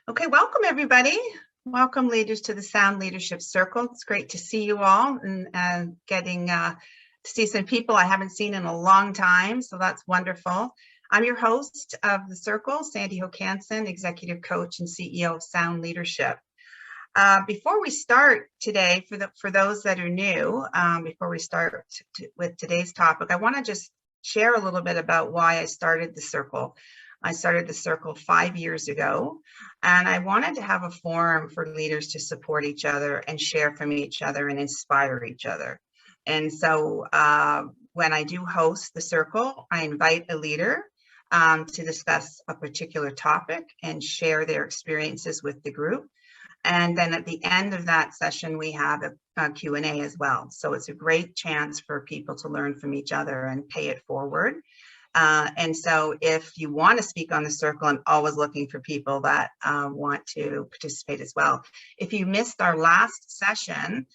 Okay, welcome everybody. Welcome leaders to the Sound Leadership Circle. It's great to see you all and getting to see some people I haven't seen in a long time, so that's wonderful. I'm your host of the Circle, Sandy Hokanson, Executive Coach and CEO of Sound Leadership. Before we start today, for those that are new, before we start with today's topic, I want to just share a little bit about why I started the Circle. I started the Circle 5 years ago, and I wanted to have a forum for leaders to support each other and share from each other and inspire each other. And so when I do host the Circle, I invite a leader to discuss a particular topic and share their experiences with the group. And then at the end of that session, we have a Q&A as well. So it's a great chance for people to learn from each other and pay it forward. And so if you want to speak on the Circle, I'm always looking for people that want to participate as well. If you missed our last session,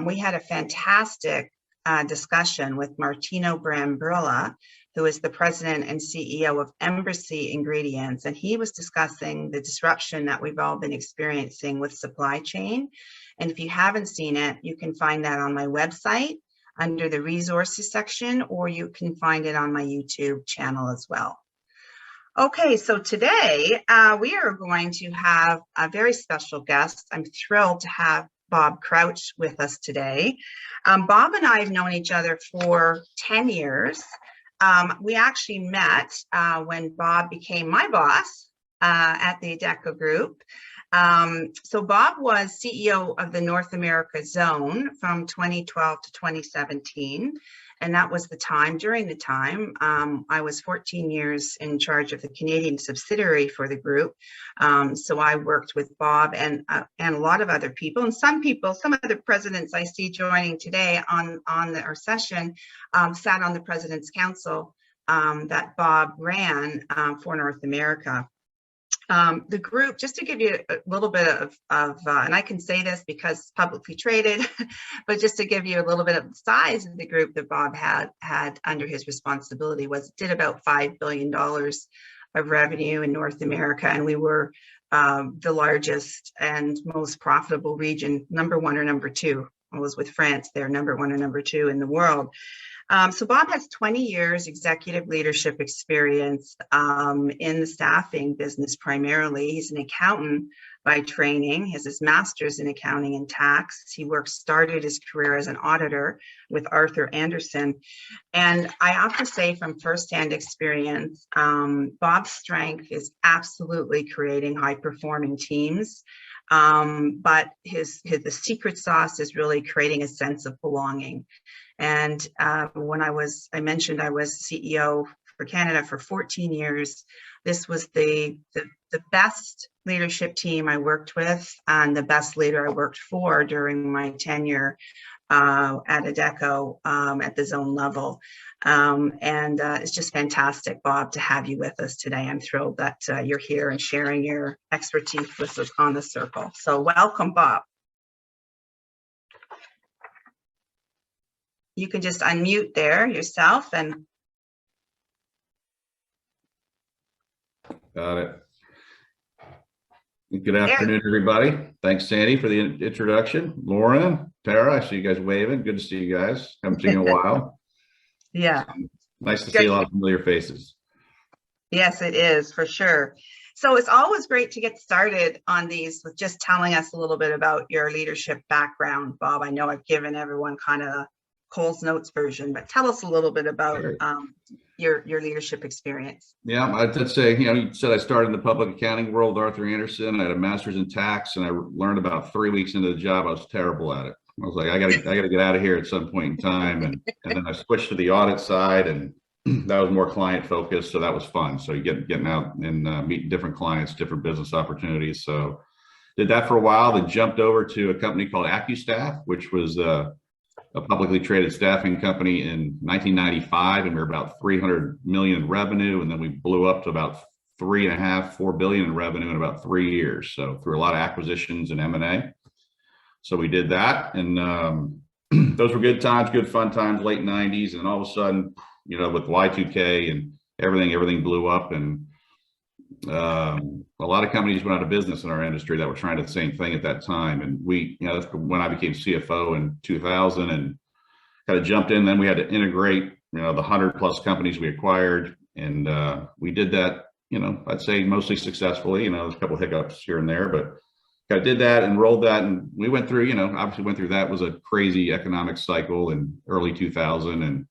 we had a fantastic discussion with Martino Brambrilla, who is the president and CEO of Embassy Ingredients. And he was discussing the disruption that we've all been experiencing with supply chain. And if you haven't seen it, you can find that on my website under the resources section, or you can find it on my YouTube channel as well. Okay, so today we are going to have a very special guest. I'm thrilled to have Bob Crouch with us today. Bob and I have known each other for 10 years. We actually met when Bob became my boss at the Adecco Group. So Bob was CEO of the North America Zone from 2012 to 2017. And that was the time, during the time, I was 14 years in charge of the Canadian subsidiary for the group. So I worked with Bob and a lot of other people, and some other presidents I see joining today on our session sat on the President's Council that Bob ran for North America. The group, just to give you a little bit of and I can say this because it's publicly traded, but just to give you a little bit of the size of the group that Bob had under his responsibility, did about $5 billion of revenue in North America. And we were the largest and most profitable region, number one or number two. I was with France, they're number one or number two in the world. So Bob has 20 years executive leadership experience in the staffing business primarily. He's an accountant by training. He has his master's in accounting and tax. He started his career as an auditor with Arthur Andersen. And I have to say from firsthand experience, Bob's strength is absolutely creating high-performing teams. But the secret sauce is really creating a sense of belonging. And when I mentioned I was CEO for Canada for 14 years, this was the best leadership team I worked with and the best leader I worked for during my tenure at Adecco at the zone level. It's just fantastic, Bob, to have you with us today. I'm thrilled that you're here and sharing your expertise with us on the Circle. So welcome, Bob. You can just unmute there yourself and. Got it. Good afternoon, everybody. Thanks, Sandy, for the introduction. Lauren, Tara, I see you guys waving. Good to see you guys. Haven't seen you in a while. Yeah. Nice to see a lot of familiar faces. Yes, it is, for sure. So it's always great to get started on these with just telling us a little bit about your leadership background, Bob. I know I've given everyone kind of a Cole's Notes version, but tell us a little bit about your leadership experience. Yeah, I'd say, you said I started in the public accounting world with Arthur Andersen. I had a master's in tax, and I learned about 3 weeks into the job, I was terrible at it. I was like, I gotta get out of here at some point in time. And then I switched to the audit side, and that was more client focused. So that was fun. So you getting out and meeting different clients, different business opportunities. So did that for a while, then jumped over to a company called AccuStaff, which was a publicly traded staffing company in 1995, and we were about 300 million in revenue, and then we blew up to about 3.5–4 billion in revenue in about 3 years. So through a lot of acquisitions and M&A. So we did that, and those were good times, good fun times, late 90s, and all of a sudden, with Y2K and everything blew up, and A lot of companies went out of business in our industry that were trying the same thing at that time. And we, that's when I became CFO in 2000 and kind of jumped in. Then we had to integrate, the 100+ companies we acquired. And we did that, I'd say mostly successfully. There's a couple of hiccups here and there, but I did that and rolled that. And we went through, obviously went through that. It was a crazy economic cycle in early 2000. And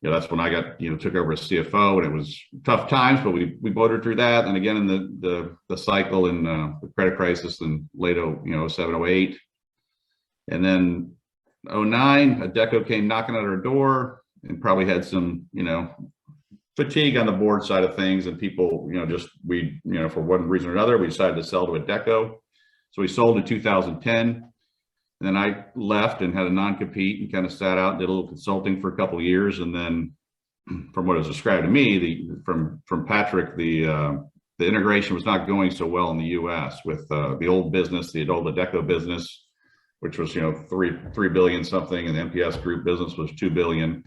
that's when I got, took over as CFO, and it was tough times, but we motored through that. And again, in the cycle in the credit crisis in late 07, 08. And then 09, Adecco came knocking at our door and probably had some, fatigue on the board side of things. And people, for one reason or another, we decided to sell to Adecco. So we sold in 2010. And then I left and had a non-compete and kind of sat out and did a little consulting for a couple of years. And then from what was described to me, from Patrick, the integration was not going so well in the US with the old business, the old Adecco business, which was, 3 billion something, and the MPS group business was 2 billion.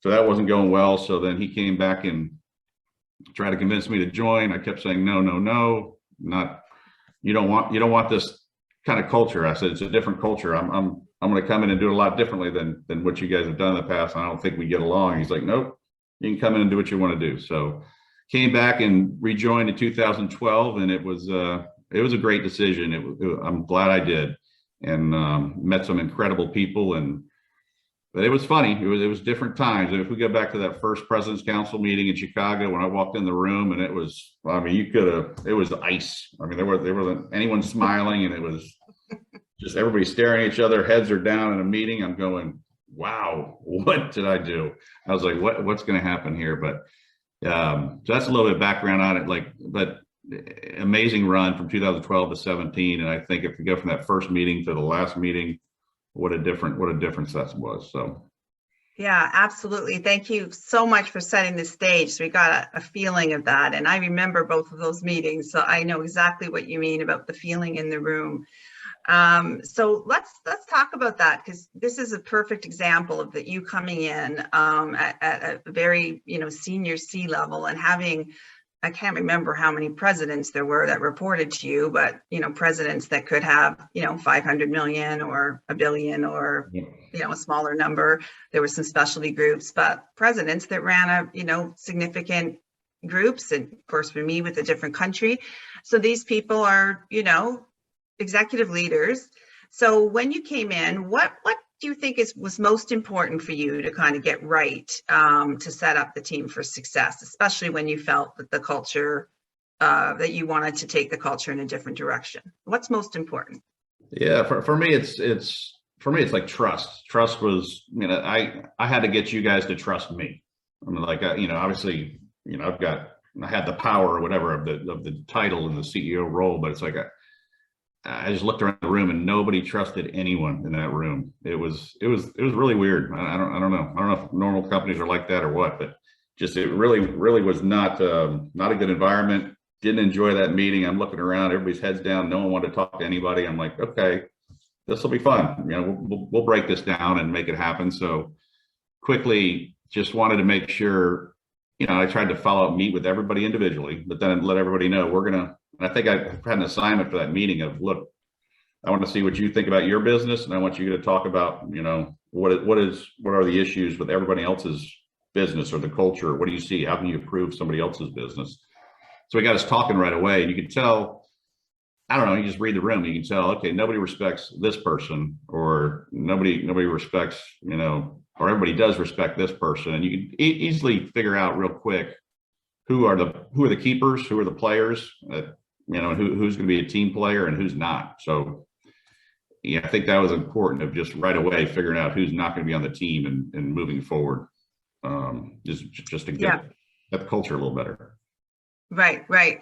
So that wasn't going well. So then he came back and tried to convince me to join. I kept saying, no, you don't want this kind of culture. I said, it's a different culture. I'm going to come in and do it a lot differently than what you guys have done in the past. And I don't think we get along. He's like, nope, you can come in and do what you want to do. So came back and rejoined in 2012, and it was a great decision. I'm glad I did, and met some incredible people. But it was funny. It was different times. And if we go back to that first President's Council meeting in Chicago, when I walked in the room, and it was, it was ice. There wasn't anyone smiling, and it was just everybody staring at each other, heads are down in a meeting. I'm going, wow, what did I do? I was like, what's going to happen here? But so that's a little bit of background on it. But amazing run from 2012 to 17. And I think if we go from that first meeting to the last meeting, what a difference that was. So yeah, absolutely. Thank you so much for setting the stage. So we got a feeling of that, and I remember both of those meetings, so I know exactly what you mean about the feeling in the room. So let's talk about that, because this is a perfect example of that, you coming in at a very senior C level and having, I can't remember how many presidents there were that reported to you, but presidents that could have 500 million or a billion or a smaller number. There were some specialty groups, but presidents that ran significant groups, and of course for me with a different country. So these people are executive leaders. So when you came in, what do you think was most important for you to kind of get right to set up the team for success, especially when you felt that the culture, that you wanted to take the culture in a different direction? What's most important? Yeah, for me, it's like trust. Trust was, I had to get you guys to trust me. Obviously, I had the power or whatever of the title and the CEO role, but it's like I just looked around the room and nobody trusted anyone in that room. It was really weird. I don't know if normal companies are like that or what, but just it really was not a good environment. Didn't enjoy that meeting. I'm looking around, everybody's heads down. No one wanted to talk to anybody. I'm like, okay, this will be fun. We'll break this down and make it happen. So quickly, just wanted to make sure. I tried to follow up, meet with everybody individually, but then let everybody know and I think I had an assignment for that meeting of, look, I want to see what you think about your business, and I want you to talk about, what are the issues with everybody else's business or the culture? What do you see? How can you improve somebody else's business? So we got us talking right away, and you could tell, I don't know, you just read the room, you can tell, okay, nobody respects this person, or nobody respects, or everybody does respect this person, and you can easily figure out real quick who are the keepers, who are the players, who's going to be a team player and who's not. So yeah, I think that was important, of just right away figuring out who's not going to be on the team and moving forward, just to get the culture a little better. Right.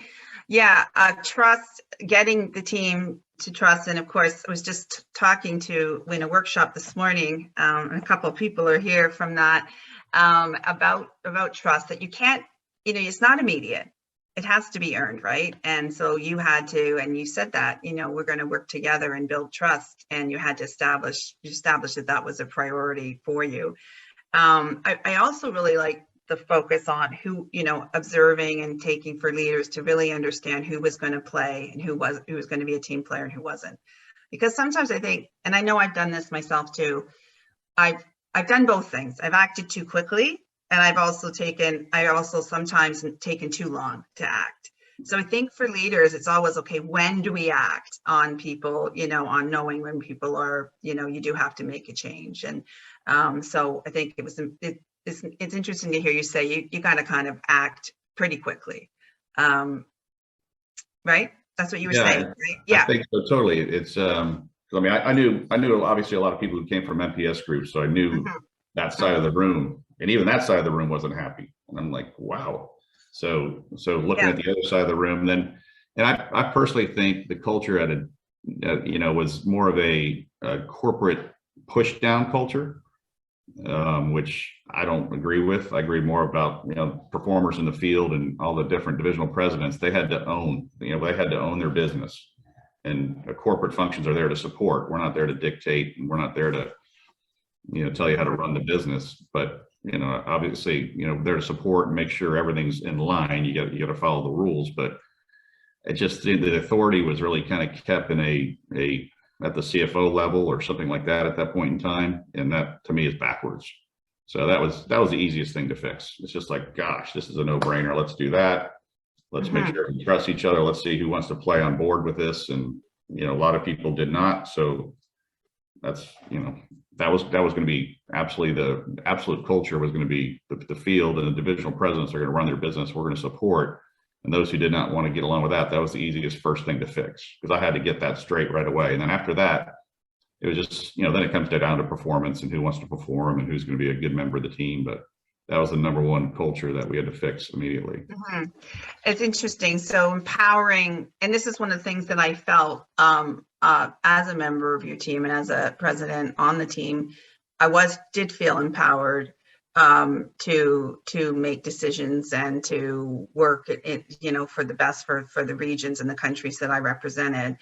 Yeah, trust, getting the team to trust. And of course, I was just talking to in a workshop this morning, and a couple of people are here from that, about trust, that you can't, it's not immediate. It has to be earned, right? And so you had to, and you said that, we're going to work together and build trust, and you had to establish that was a priority for you. I also really like the focus on who, observing and taking for leaders to really understand who was going to play and who was going to be a team player and who wasn't. Because sometimes I think, and I know I've done this myself too, I've done both things. I've acted too quickly, and I've also sometimes taken too long to act. So I think for leaders, it's always, okay, when do we act on people, on knowing when people are, you do have to make a change. And so I think it's interesting to hear you say you got to kind of act pretty quickly. Right? That's what you were saying, right? Yeah. I think so, totally. It's, I knew obviously a lot of people who came from MPS groups, so I knew that side of the room, and even that side of the room wasn't happy. And I'm like, wow. So looking at the other side of the room, and I personally think the culture was more of a corporate push down culture, which I don't agree with. I agree more about, performers in the field and all the different divisional presidents. They had to own, their business, and corporate functions are there to support. We're not there to dictate, and we're not there to, tell you how to run the business. But, obviously, there to support and make sure everything's in line. You got to follow the rules. But it just, the authority was really kind of kept in at the CFO level or something like that at that point in time. And that to me is backwards. So that was the easiest thing to fix. It's just like, gosh, this is a no-brainer. Let's do that. Let's make sure we trust each other. Let's see who wants to play on board with this. And, a lot of people did not. So that's, that was going to be the absolute culture was going to be the field, and the divisional presidents are going to run their business. We're going to support. And those who did not want to get along with that was the easiest first thing to fix, because I had to get that straight right away. And then after that, it was just, then it comes down to performance and who wants to perform and who's going to be a good member of the team. But that was the number one culture that we had to fix immediately. It's interesting. So empowering, and this is one of the things that I felt as a member of your team and as a president on the team, did feel empowered to make decisions and to work for the best for the regions and the countries that I represented.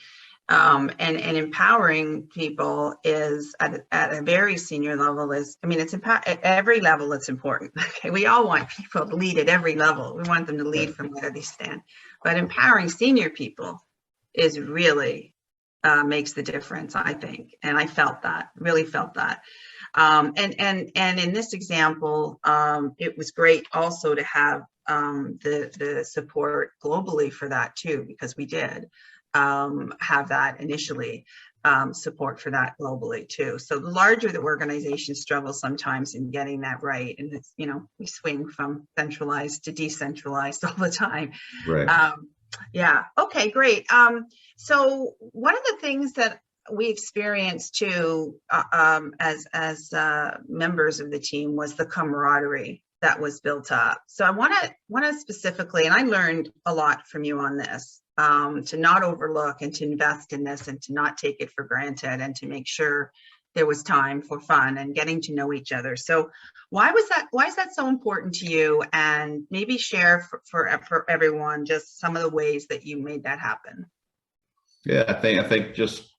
And empowering people is at a very senior level it's at every level. It's important. Okay, we all want people to lead at every level. We want them to lead from where they stand, but empowering senior people is really makes the difference, I think. And I really felt that. And in this example, it was great also to have the support globally for that too, because we did have that initially, support for that globally too. So the larger the organization struggles sometimes in getting that right, and it's, we swing from centralized to decentralized all the time. Right. Yeah. Okay, great. So one of the things that we experienced too, as members of the team, was the camaraderie that was built up. So I want to specifically, and I learned a lot from you on this, to not overlook and to invest in this and to not take it for granted, and to make sure there was time for fun and getting to know each other. So why is that so important to you? And maybe share for everyone just some of the ways that you made that happen. Yeah, I think just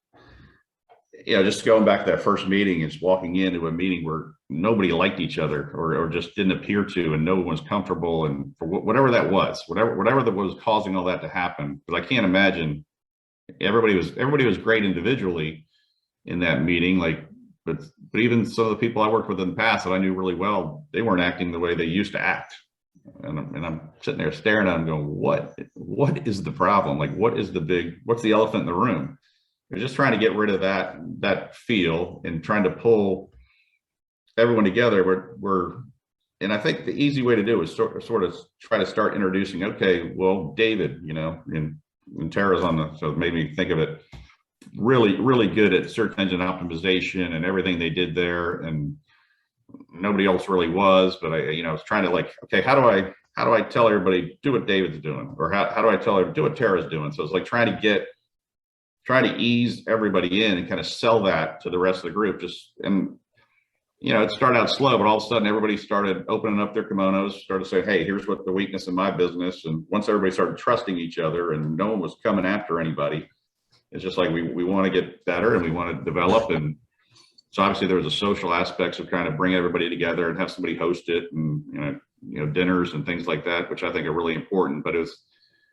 going back to that first meeting, is walking into a meeting where nobody liked each other or just didn't appear to, and no one was comfortable, and for whatever that was, whatever that was causing all that to happen. Because I can't imagine everybody was great individually in that meeting, but even some of the people I worked with in the past that I knew really well, they weren't acting the way they used to act. And I'm sitting there staring at them going, what is the problem? What's the elephant in the room? They're just trying to get rid of that feel and trying to pull everyone together. And I think the easy way to do is sort of try to start introducing, okay, well, David, and Tara's so it made me think of it, really, really good at search engine optimization and everything they did there. And nobody else really was, but I was trying to okay, how do I tell everybody, do what David's doing? Or how do I tell everybody, do what Tara's doing? So it's like trying to ease everybody in and kind of sell that to the rest of the group. It started out slow, but all of a sudden everybody started opening up their kimonos, started saying, hey, here's what the weakness in my business. And once everybody started trusting each other and no one was coming after anybody, it's just like we want to get better and we want to develop. And So obviously there was a social aspects of trying to bring everybody together and have somebody host it, and dinners and things like that, which I think are really important. But it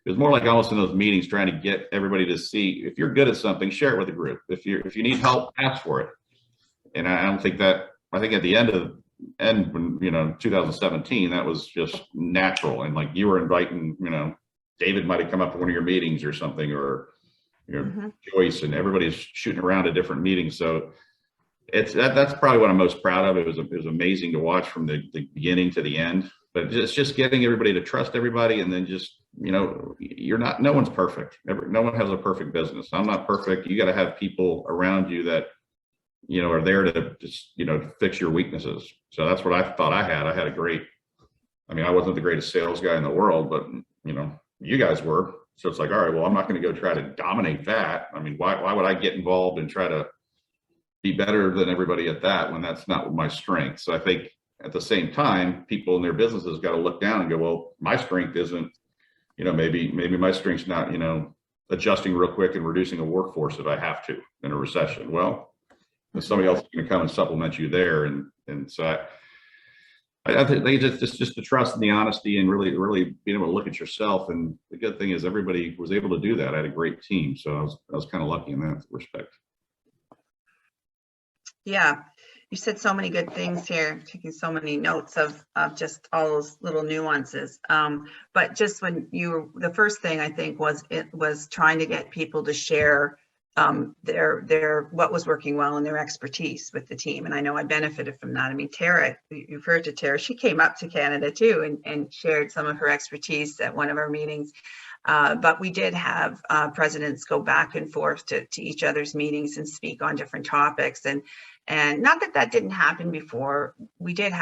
was more like almost in those meetings trying to get everybody to see, if you're good at something, share it with the group. If you need help, ask for it. And I don't think that, I think at the end when 2017, that was just natural. And like you were inviting, David might have come up to one of your meetings or something, or Joyce, and everybody's shooting around to different meetings. So that's probably what I'm most proud of. It was amazing to watch from the beginning to the end. But it's just getting everybody to trust everybody, and then just no one's perfect. No one has a perfect business. I'm not perfect. You got to have people around you that are there to just fix your weaknesses. So that's what I thought I had. I had I wasn't the greatest sales guy in the world, but you guys were. So it's like, all right, well, I'm not going to go try to dominate that. I mean, why would I get involved and try to be better than everybody at that when that's not my strength? So I think at the same time, people in their businesses got to look down and go, well, my strength isn't, maybe my strength's not, adjusting real quick and reducing a workforce if I have to in a recession. Well, then somebody else is going to come and supplement you there. And so I think they just the trust and the honesty, and really being able to look at yourself. And the good thing is everybody was able to do that. I had a great team. So I was kind of lucky in that respect. Yeah, you said so many good things here, taking so many notes of just all those little nuances. But just the first thing I think was trying to get people to share their what was working well and their expertise with the team. And I know I benefited from that. I mean, Tara, you've heard to Tara, she came up to Canada too and shared some of her expertise at one of our meetings. But we did have presidents go back and forth to each other's meetings and speak on different topics. And not that didn't happen before. We did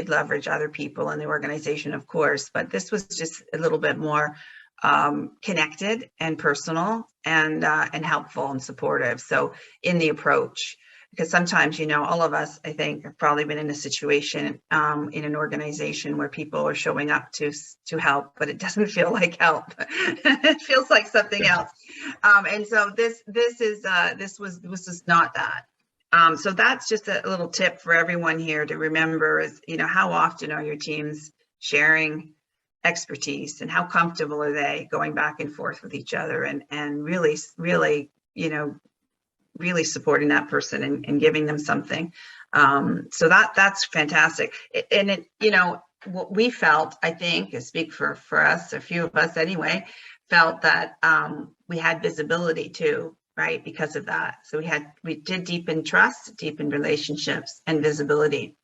leverage other people in the organization, of course, but this was just a little bit more connected and personal and helpful and supportive. So in the approach, because sometimes, all of us, I think, have probably been in a situation in an organization where people are showing up to help, but it doesn't feel like help. It feels like something else. And so this was not that. So that's just a little tip for everyone here to remember is, how often are your teams sharing expertise, and how comfortable are they going back and forth with each other, and really supporting that person and giving them something. So that's fantastic. And what we felt, I think, I speak for us, a few of us anyway, felt that we had visibility too, right? Because of that. So we did deepen trust, deepen relationships, and visibility.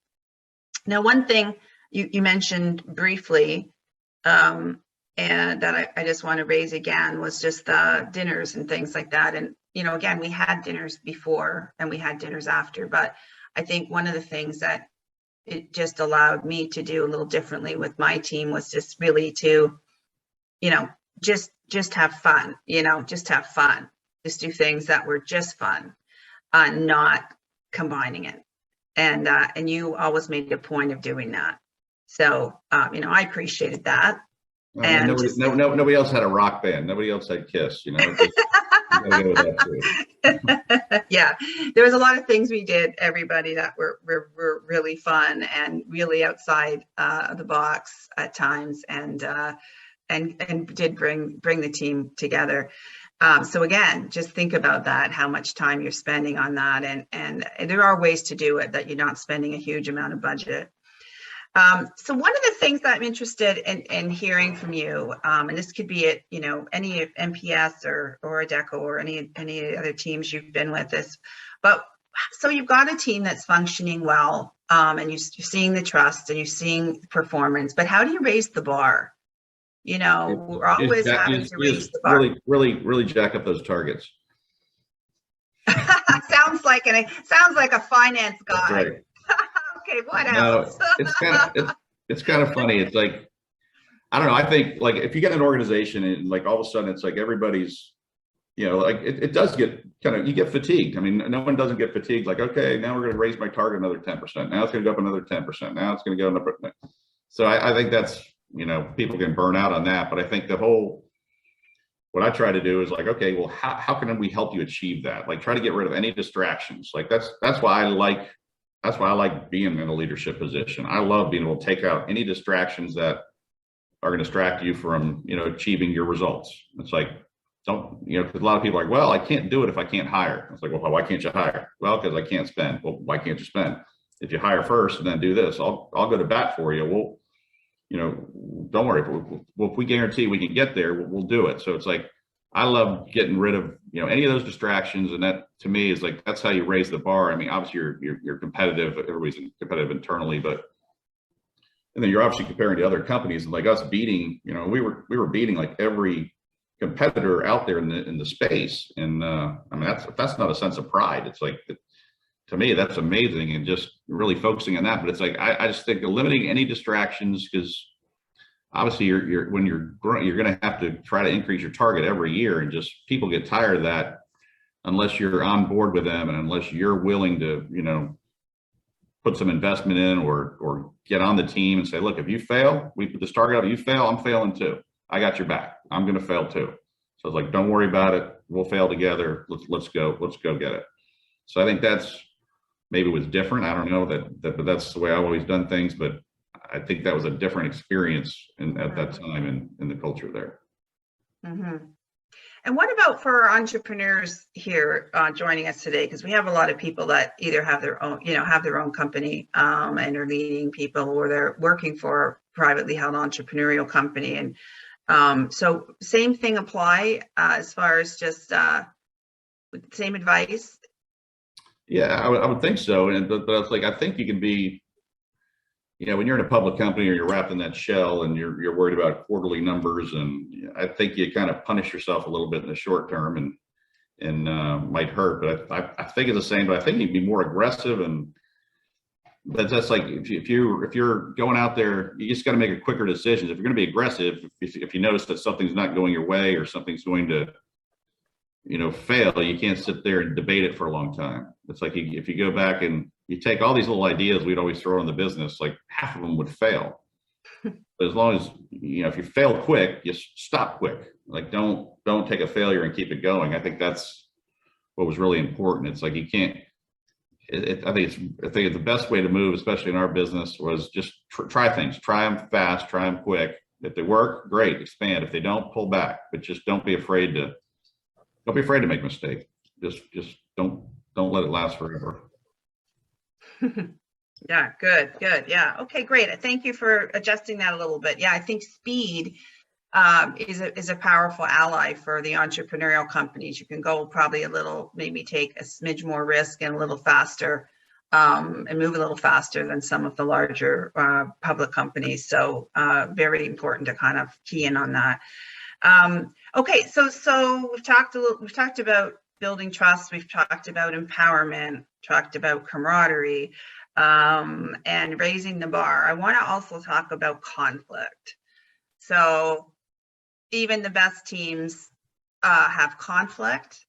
Now, one thing you mentioned briefly, and that I just want to raise again, was just the dinners and things like that. And, again, we had dinners before and we had dinners after, but I think one of the things that it just allowed me to do a little differently with my team was just really to, just have fun, just have fun. Just do things that were just fun, not combining it. And you always made a point of doing that. So, I appreciated that. And nobody else had a rock band. Nobody else had Kiss, you gotta go with that too. Yeah, there was a lot of things we did, everybody, that were really fun and really outside the box at times, and did bring the team together. So again, just think about that, how much time you're spending on that. And there are ways to do it that you're not spending a huge amount of budget. So one of the things that I'm interested in hearing from you, and this could be at, any MPS or Adecco or any other teams you've been with this, but so you've got a team that's functioning well, and you're seeing the trust and you're seeing performance, but how do you raise the bar? We're always having to raise the bar. Really jack up those targets. Sounds like a finance guy. That's right. Okay, what else? It's kind of funny. It's like, I don't know. I think like if you get an organization and like all of a sudden it's like everybody's, it does get you get fatigued. I mean, no one doesn't get fatigued. Like, okay, now we're going to raise my target another 10%. Now it's going to go up another 10%. Now it's going to go another. So I think that's, people can burn out on that. But I think the whole what I try to do is like, okay, well, how can we help you achieve that? Like, try to get rid of any distractions. Like, that's why I like being in a leadership position. I love being able to take out any distractions that are going to distract you from, achieving your results. It's like, don't, because a lot of people are like, well, I can't do it if I can't hire. It's like, well, why can't you hire? Well, because I can't spend. Well, why can't you spend? If you hire first and then do this, I'll go to bat for you. Well, don't worry. If we guarantee we can get there, we'll do it. So it's like, I love getting rid of, any of those distractions. And that to me is like, that's how you raise the bar. I mean, obviously you're competitive. Everybody's competitive internally, but and then you're obviously comparing to other companies, and like us beating, we were beating like every competitor out there in the space. And I mean, that's not a sense of pride. It's like, to me, that's amazing, and just really focusing on that. But it's like, I just think eliminating any distractions, because obviously when you're growing, you're going to have to try to increase your target every year, and just people get tired of that unless you're on board with them, and unless you're willing to, put some investment in, or get on the team and say, look, if you fail, we put this target up, you fail, I'm failing too. I got your back. I'm going to fail too. So it's like, don't worry about it. We'll fail together. Let's go get it. So I think that's maybe was different. I don't know but that's the way I've always done things, but I think that was a different experience at that time in the culture there. Mm-hmm. And what about for our entrepreneurs here joining us today? Because we have a lot of people that either have their own company and are leading people, or they're working for a privately held entrepreneurial company. And so same thing apply as far as just same advice? Yeah, I would think so. But it's like, I think you can be, when you're in a public company or you're wrapped in that shell and you're worried about quarterly numbers, and I think you kind of punish yourself a little bit in the short term, and might hurt. But I think it's the same. But I think you'd be more aggressive, but that's like, if you're going out there, you just got to make a quicker decisions. If you're going to be aggressive, if you notice that something's not going your way, or something's going to fail, you can't sit there and debate it for a long time. It's like, if you go back and you take all these little ideas we'd always throw in the business, like half of them would fail. But as long as, if you fail quick, you stop quick. Like, don't take a failure and keep it going. I think that's what was really important. It's like, you can't, I think the best way to move, especially in our business, was just try things, try them fast, try them quick. If they work, great, expand. If they don't, pull back, but just don't be afraid to make a mistake. Just don't let it last forever. Yeah, good. Yeah. Okay, great. Thank you for adjusting that a little bit. Yeah, I think speed is a powerful ally for the entrepreneurial companies. You can go probably maybe take a smidge more risk and a little faster, and move a little faster than some of the larger public companies. So very important to kind of key in on that. Okay, so we've talked about building trust, we've talked about empowerment, talked about camaraderie, and raising the bar. I want to also talk about conflict. So even the best teams have conflict.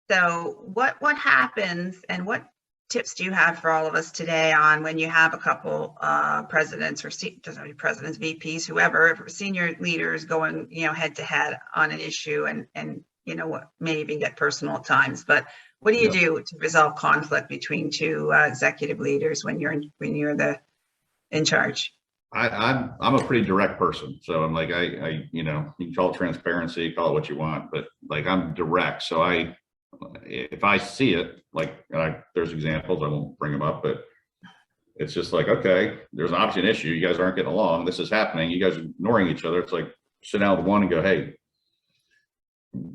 So what happens, and what tips do you have for all of us today on when you have a couple presidents, or presidents, VPs, whoever, senior leaders going head to head on an issue, and what may even get personal at times, but what do you do to resolve conflict between two executive leaders when you're in charge? I'm a pretty direct person, so I'm like, you can call it transparency, call it what you want, but like, I'm direct. So if I see it, like, there's examples, I won't bring them up, but it's just like, okay, there's obviously an issue. You guys aren't getting along. This is happening. You guys are ignoring each other. It's like, sit down with one and go, hey,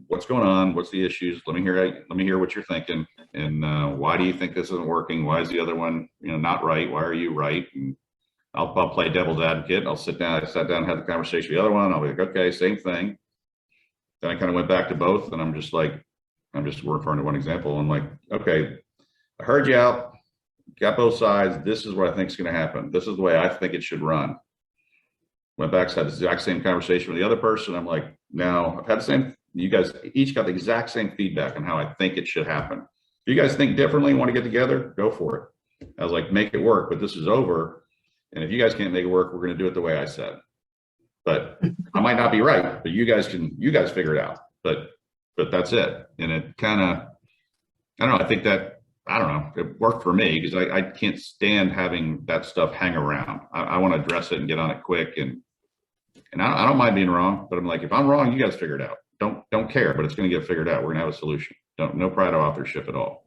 what's going on? What's the issues? Let me hear what you're thinking. And why do you think this isn't working? Why is the other one, not right? Why are you right? And I'll play devil's advocate. I sat down and had the conversation with the other one. I'll be like, okay, same thing. Then I kind of went back to both, and I'm just referring to one example. I'm like, okay, I heard you out, got both sides. This is what I think is going to happen. This is the way I think it should run. Went back, had the exact same conversation with the other person. I'm like, now I've had the same, you guys each got the exact same feedback on how I think it should happen. If you guys think differently and want to get together, go for it. I was like, make it work, but this is over. And if you guys can't make it work, we're going to do it the way I said. but I might not be right, but you guys figure it out. But that's it. And it kind of, I don't know. I think that, I don't know, it worked for me because I can't stand having that stuff hang around. I want to address it and get on it quick. And I don't mind being wrong, but I'm like, if I'm wrong, you guys figure it out. Don't care, but it's going to get figured out. We're gonna have a solution. No pride of authorship at all.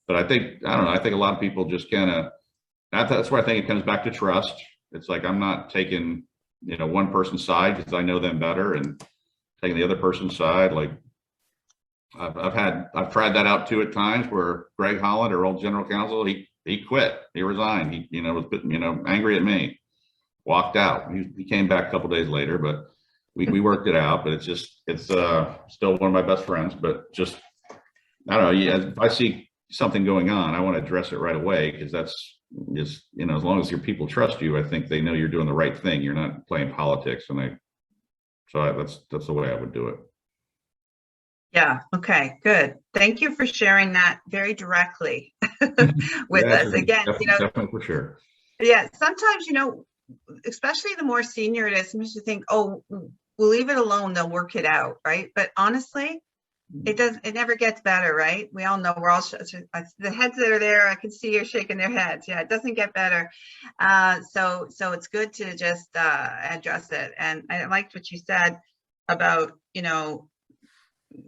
But I don't know. I think a lot of people just kind of, that's where I think it comes back to trust. It's like, I'm not taking, one person's side because I know them better, and taking the other person's side. Like I've tried that out too at times, where Greg Holland, our old general counsel, he quit, he resigned. He, was, angry at me, walked out. He came back a couple days later, but we worked it out. But it's still one of my best friends. But just, I don't know. Yeah, if I see something going on, I want to address it right away, because that's just, as long as your people trust you, I think they know you're doing the right thing. You're not playing politics, that's the way I would do it. Yeah. Okay, good. Thank you for sharing that very directly with us. Again, definitely for sure. Yeah. Sometimes, especially the more senior it is, sometimes you think, oh, we'll leave it alone, they'll work it out. Right. But honestly, it never gets better, right? We all know, we're all, the heads that are there, I can see you're shaking their heads. Yeah, it doesn't get better. So it's good to just address it. And I liked what you said about,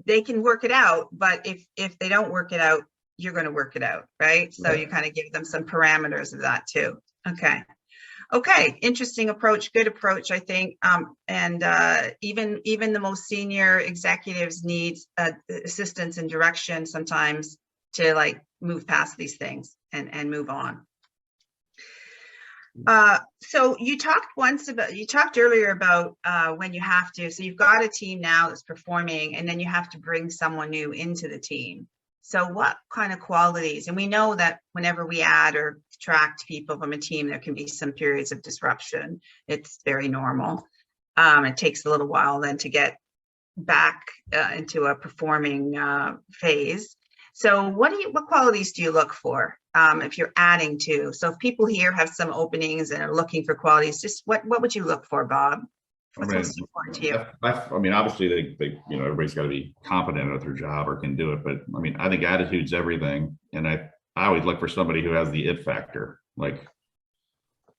they can work it out, but if they don't work it out, you're going to work it out, right? So you kind of give them some parameters of that too. Okay, interesting approach, good approach, I think. And even the most senior executives need assistance and direction sometimes to move past these things and move on. So you talked earlier about when you have to, so you've got a team now that's performing, and then you have to bring someone new into the team. So what kind of qualities, and we know that whenever we add or subtract people from a team, there can be some periods of disruption. It's very normal. It takes a little while then to get back into a performing phase. So what qualities do you look for if you're adding to? So if people here have some openings and are looking for qualities, just what would you look for, Bob? What's most important to you? Obviously they everybody's got to be competent at their job or can do it. But I think attitude's everything. And I always look for somebody who has the it factor. Like,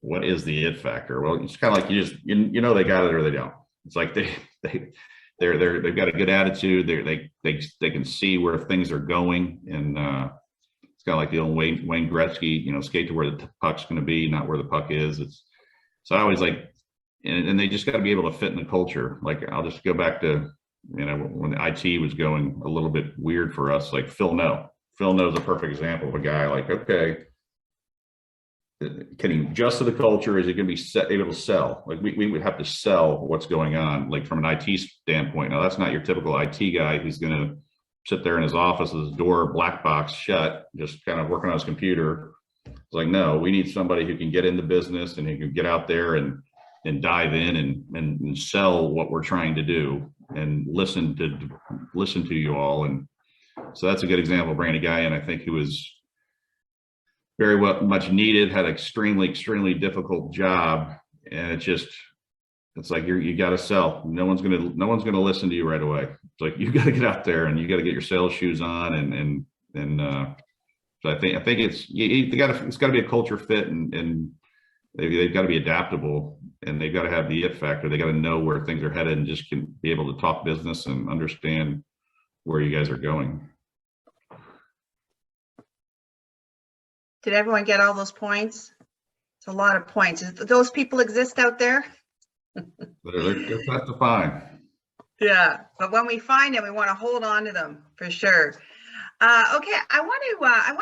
what is the it factor? Well, it's kind of like you just, they got it or they don't. It's like they've got a good attitude. They can see where things are going. And it's kind of like the old Wayne Gretzky, skate to where the puck's going to be, not where the puck is. So I always like, and they just got to be able to fit in the culture. Like, I'll just go back to, when the IT was going a little bit weird for us, like Phil No's a perfect example of a guy like, okay, can he adjust to the culture? Is he going to be able to sell? Like, we would have to sell what's going on, like from an IT standpoint. Now, that's not your typical IT guy who's going to sit there in his office with his door black box shut, just kind of working on his computer. It's like, no, we need somebody who can get into business and who can get out there and dive in and sell what we're trying to do and listen to you all. And so that's a good example of bringing a guy in, I think, who was very much needed, had an extremely difficult job. And it's like, you got to sell. No one's going to listen to you right away. It's like, you got to get out there and you got to get your sales shoes on. So I think it's got to be a culture fit, and they've got to be adaptable, and they've got to have the it factor. They got to know where things are headed and just can be able to talk business and understand where you guys are going. Did everyone get all those points? It's a lot of points. Do those people exist out there? They're tough to find. Yeah, but when we find them, we want to hold on to them for sure. Okay, I want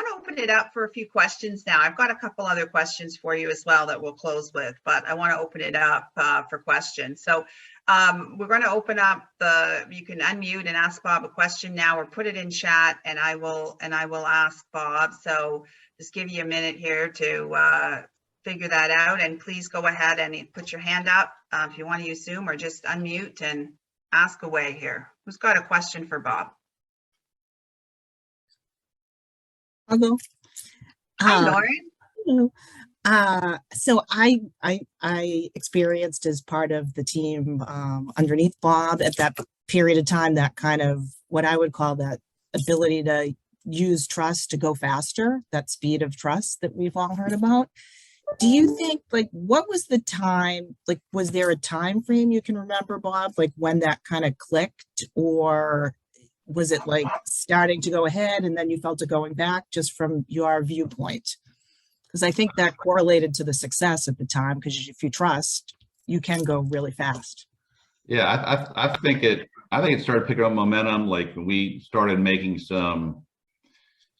to open it up for a few questions now. I've got a couple other questions for you as well that we'll close with, but I want to open it up for questions. So we're going to open up you can unmute and ask Bob a question now, or put it in chat, and I will ask Bob. So just give you a minute here to figure that out, and please go ahead and put your hand up if you want to use Zoom, or just unmute and ask away here. Who's got a question for Bob? Hello. Hi, Lauren. Hello. So I experienced as part of the team underneath Bob at that period of time, that kind of what I would call that ability to use trust to go faster, that speed of trust that we've all heard about. Do you think, like, what was the time, like, was there a time frame you can remember, Bob, like when that kind of clicked, or was it like starting to go ahead and then you felt it going back, just from your viewpoint? Because I think that correlated to the success at the time, because if you trust, you can go really fast. Yeah, I think it started picking up momentum like when we started making some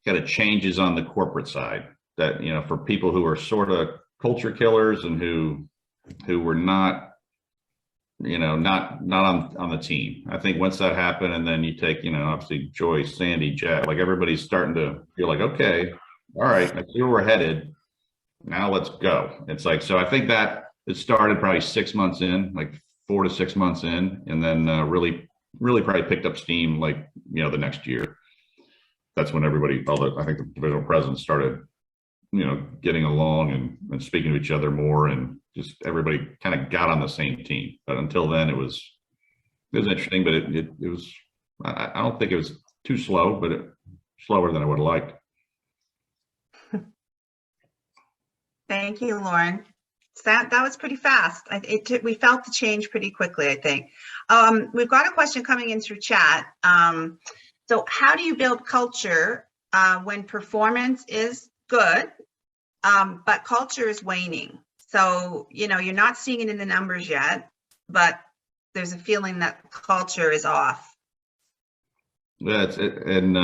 kind of changes on the corporate side that, for people who are sort of culture killers and who were not, not on the team. I think once that happened, and then you take, obviously Joyce, Sandy, Jack, like everybody's starting to feel like, okay, all right, I see where we're headed. Now let's go. It's like, so I think that it started probably 6 months in, like 4 to 6 months in, and then really probably picked up steam like, the next year. That's when everybody, I think the divisional presidents started, getting along and speaking to each other more, and just everybody kind of got on the same team. But until then, it was interesting, but it was, I don't think it was too slow, but slower than I would have liked. Thank you, Lauren. That was pretty fast. We felt the change pretty quickly, I think. We've got a question coming in through chat. So how do you build culture when performance is good, but culture is waning? So, you're not seeing it in the numbers yet, but there's a feeling that culture is off. That's it. And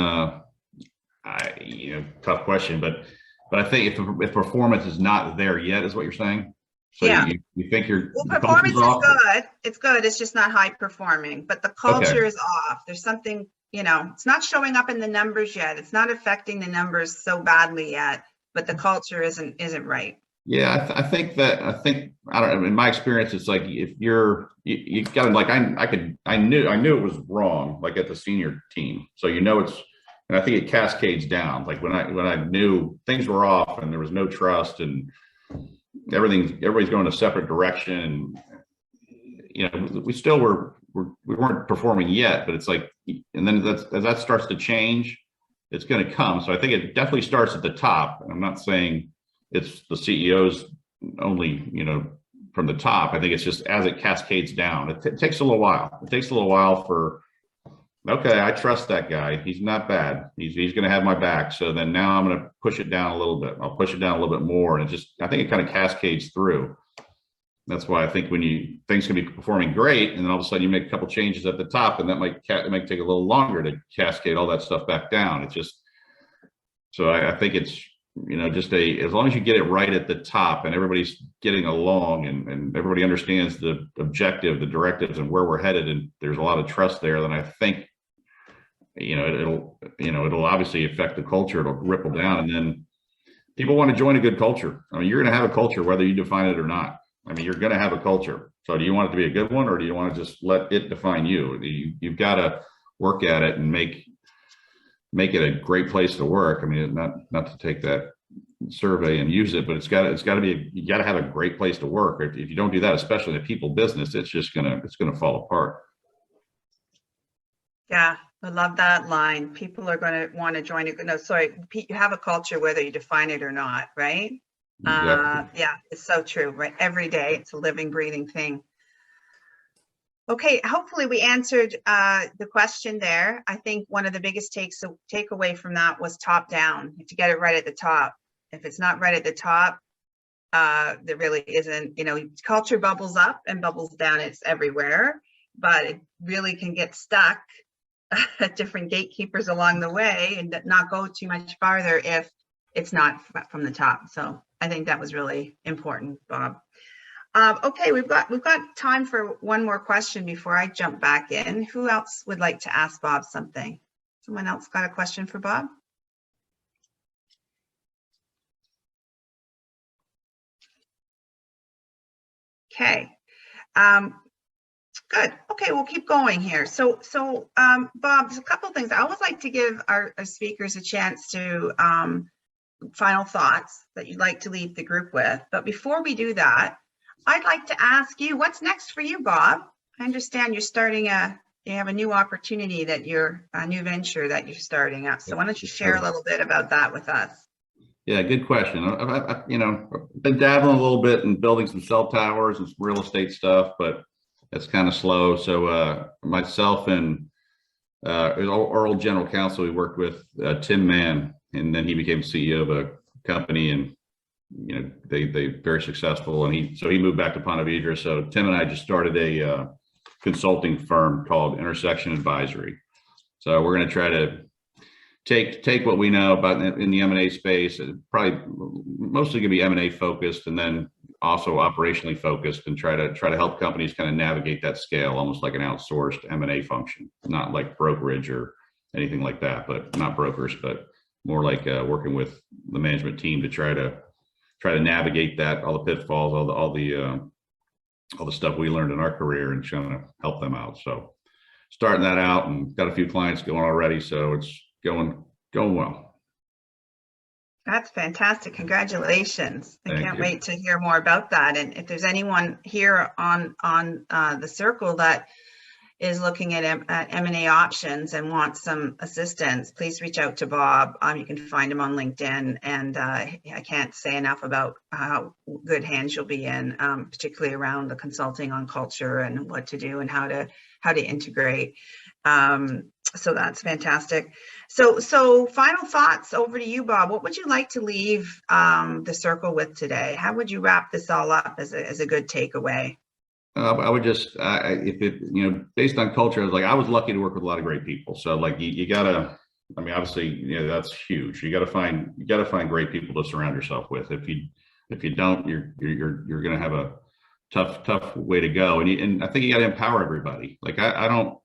tough question, but I think if performance is not there yet, is what you're saying. So yeah, you think performance is good. It's good. It's just not high performing, but the culture is off. There's something, it's not showing up in the numbers yet. It's not affecting the numbers so badly yet, but the culture isn't right. Yeah, I think I don't know. In my experience, it's like if you got to, like, I knew it was wrong, like at the senior team. So it's, and I think it cascades down. Like when I knew things were off and there was no trust and everybody's going a separate direction. We still we weren't performing yet, but it's like, and then as that starts to change, it's going to come. So I think it definitely starts at the top. I'm not saying it's the CEOs only, from the top. I think it's just as it cascades down. It takes a little while. It takes a little while for, okay, I trust that guy. He's not bad. He's going to have my back. So then now I'm going to push it down a little bit. I'll push it down a little bit more. And I think it kind of cascades through. That's why I think when things can be performing great, and then all of a sudden you make a couple changes at the top, and that might take a little longer to cascade all that stuff back down. It's just, so I think it's, just as long as you get it right at the top and everybody's getting along and everybody understands the objective, the directives, and where we're headed, and there's a lot of trust there, then I think, it'll obviously affect the culture. It'll ripple down, and then people want to join a good culture. I mean, you're going to have a culture whether you define it or not. I mean, you're going to have a culture. So do you want it to be a good one, or do you want to just let it define you? You've got to work at it and make it a great place to work. I mean, not to take that survey and use it, but you got to have a great place to work. If you don't do that, especially in a people business, it's going to fall apart. Yeah, I love that line. People are going to want to join it. No, sorry, you have a culture whether you define it or not, right? Exactly. Yeah, it's so true, right? Every day, it's a living, breathing thing. Okay, hopefully we answered the question there. I think one of the biggest takeaway from that was top down, to get it right at the top. If it's not right at the top, there really isn't, culture bubbles up and bubbles down. It's everywhere, but it really can get stuck at different gatekeepers along the way and not go too much farther if it's not from the top. So I think that was really important, Bob. Okay, we've got time for one more question before I jump back in. Who else would like to ask Bob something? Someone else got a question for Bob? Okay. Good. Okay, we'll keep going here. So Bob, there's a couple of things. I always like to give our speakers a chance to final thoughts that you'd like to leave the group with. But before we do that, I'd like to ask you, what's next for you, Bob? I understand you're starting you have a new opportunity a new venture that you're starting up. So why don't you share a little bit about that with us? Yeah, good question. I've been dabbling a little bit in building some cell towers and some real estate stuff, but it's kind of slow. So myself and our old general counsel we worked with, Tim Mann, and then he became CEO of a company, and they very successful, and he moved back to Ponte Vedra. So Tim and I just started a consulting firm called Intersection Advisory. So we're going to try to take what we know about in the M&A space, probably mostly going to be M&A focused, and then also operationally focused, and try to help companies kind of navigate that scale, almost like an outsourced M&A function, not like brokerage or anything like that, but not brokers, but more like working with the management team to try to navigate that, all the pitfalls, all the stuff we learned in our career, and trying to help them out. So starting that out, and got a few clients going already, so it's going well. That's fantastic. Congratulations. I Thank can't you. wait to hear more about that. And if there's anyone here on the circle that is looking at M&A options and wants some assistance, please reach out to Bob. You can find him on LinkedIn. And I can't say enough about how good hands you'll be in, particularly around the consulting on culture and what to do and how to integrate. So that's fantastic. So final thoughts over to you, Bob. What would you like to leave the circle with today? How would you wrap this all up as a good takeaway? I would just, if it, based on culture, I was lucky to work with a lot of great people. So like you gotta, obviously, that's huge. You gotta find great people to surround yourself with. If you don't, you're going to have a tough way to go. And I think you got to empower everybody. Like I don't,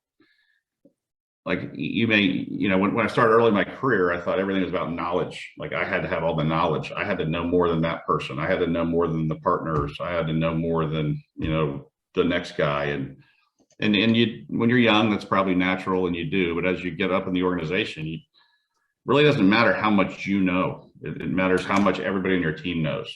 like you may, when I started early in my career, I thought everything was about knowledge. Like I had to have all the knowledge. I had to know more than that person. I had to know more than the partners. I had to know more than, the next guy. And you, when you're young, that's probably natural, and you do. But as you get up in the organization, it really doesn't matter how much you know. It matters how much everybody on your team knows.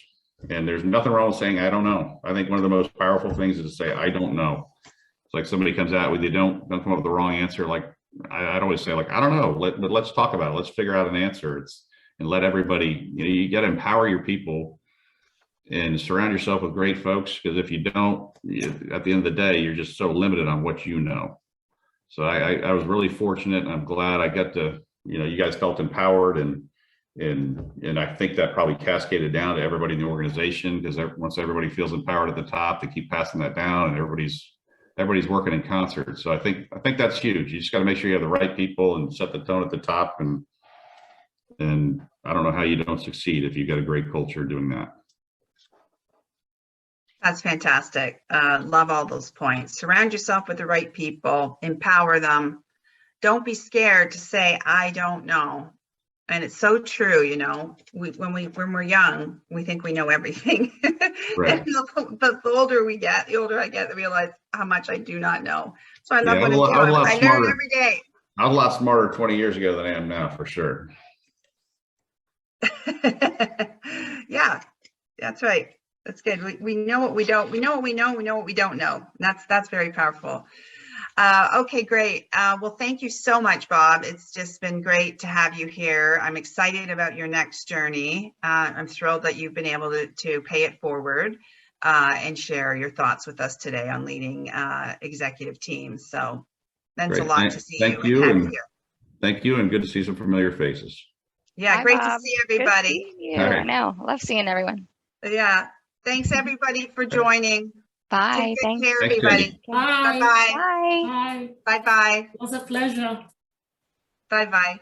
And there's nothing wrong with saying, I don't know. I think one of the most powerful things is to say, I don't know. It's like somebody comes out with you, don't come up with the wrong answer. Like I'd always say, like, I don't know, but let's talk about it. Let's figure out an answer. And let everybody, you got to empower your people and surround yourself with great folks. Because if you don't, at the end of the day, you're just so limited on what you know. So I was really fortunate, and I'm glad I got to, you guys felt empowered, and I think that probably cascaded down to everybody in the organization, because once everybody feels empowered at the top, they keep passing that down, and everybody's working in concert. So I think that's huge. You just got to make sure you have the right people and set the tone at the top. And I don't know how you don't succeed if you've got a great culture doing that. That's fantastic. Love all those points. Surround yourself with the right people, empower them. Don't be scared to say, I don't know. And it's so true, when we're young, we think we know everything. Right. And the older we get, the older I get, I realize how much I do not know. So I love what I'm doing. I learn every day. I was a lot smarter 20 years ago than I am now, for sure. Yeah, that's right. That's good. We know what we don't. We know what we know. We know what we don't know. That's very powerful. Okay, great. Well, thank you so much, Bob. It's just been great to have you here. I'm excited about your next journey. I'm thrilled that you've been able to pay it forward and share your thoughts with us today on leading executive teams. So thanks a lot to see you. Thank you, and good to see some familiar faces. Yeah, Bye, great Bob. to see everybody. Good seeing you. I know. Love seeing everyone. Yeah. Thanks everybody for joining. Bye. Take good care, Thanks, everybody. Bye. Bye-bye. Bye. Bye. Bye-bye. It was a pleasure. Bye-bye.